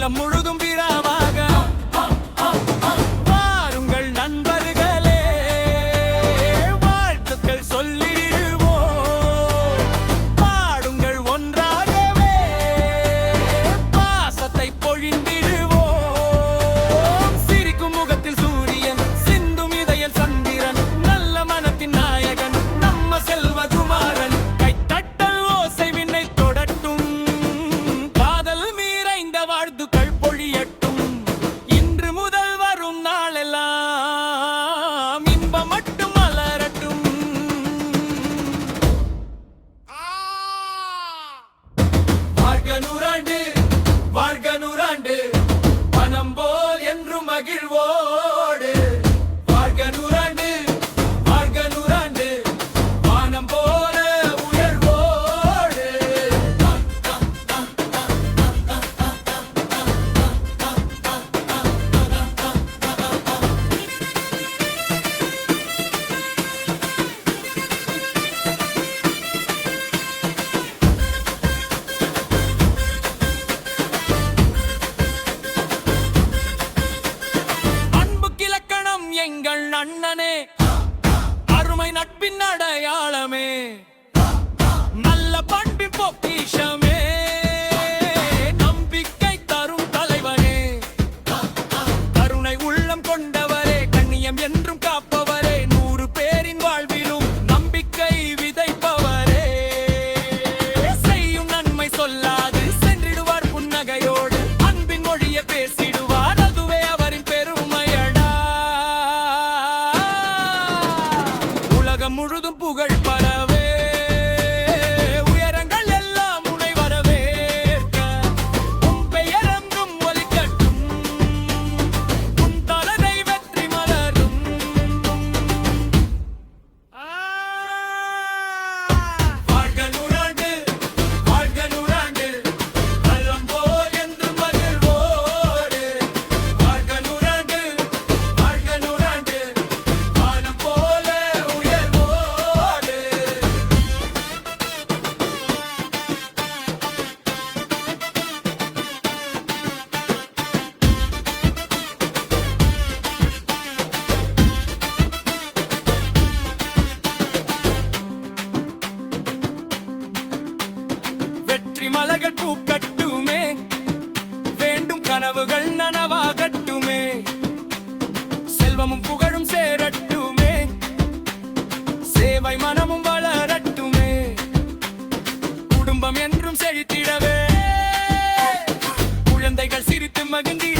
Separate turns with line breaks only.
இல்லம் முழுதும் விழாவாக வாருங்கள் நண்பர்களே, வாழ்த்துக்கள் சொல்லிடுவோம். பாடுங்கள் ஒன்றாகவே, பாசத்தை பொழிந்திடுவோம். சிரிக்கும் முகத்தில் சூரியன், சிந்தும் இதயம் சந்திரன், நல்ல மனத்தின் நாயகன் நம்ம செல்வகுமாரன். கைத்தட்டல் ஓசை விண்ணை தொடட்டும், காதல் மீறைந்த வாழ்த்துக்கள் பொழியட்டும். இன்று முதல் வரும் நாளெல்லாம் இன்பம் மட்டும் மலரட்டும். வாழ்க நூறாண்டு, வாழ்க நூறாண்டு, பணம் போல் என்றும் மகிழ்வோடு. வாழ்க நூறாண்டு, வாழ்க நூறாண்டு, வானம் போல உயர்வோடு. அன்பு கிழக்கணம் எங்கள் அண்ணனே, அருமை நட்பின் அடையாளமே, நல்ல பண்பின் பொக்கிஷமே, நம்பிக்கை தரும் தலைவனே, கருணை உள்ளம் கொண்டவரே, கண்ணியம் என்றும் காப்பவரே, 100 பேரின் வாழ்விலும் நம்பிக்கை விதைப்பவரே. செய்யும் நன்மை சொல்லாது சென்றிடுவார் புன்னகையோடு, அன்பின் மொழியை பேசிடுவார், அதுவே அவரின் பெருமையடா. உலகம் முழுதும் புகழ் பரவே, உயரங்கள் எல்லாம் உனை வரவேற்க, உன் பெயரென்றும் ஒலிக்கட்டும், உன் தலைமை வெற்றி மலரும். வாழ்க நூறாண்டு, வாழ்க நூறாண்டு, பள்ளம் போல் என்றும் மகிழ்வோடு. வாழ்க நூறாண்டு, வாழ்க நூறாண்டு, வானம் போல உயர்வோடு. வெற்றி மலர்கள் பூக்கட்டுமே, வேண்டும் கனவுகள் நனவாகட்டுமே, செல்வமும் புகழும் சேரட்டுமே, சேவை மனமும் வளரட்டுமே, குடும்பம் என்றும் செழித்திடவே, குழந்தைகள் சிரித்து மகிழ்ந்திட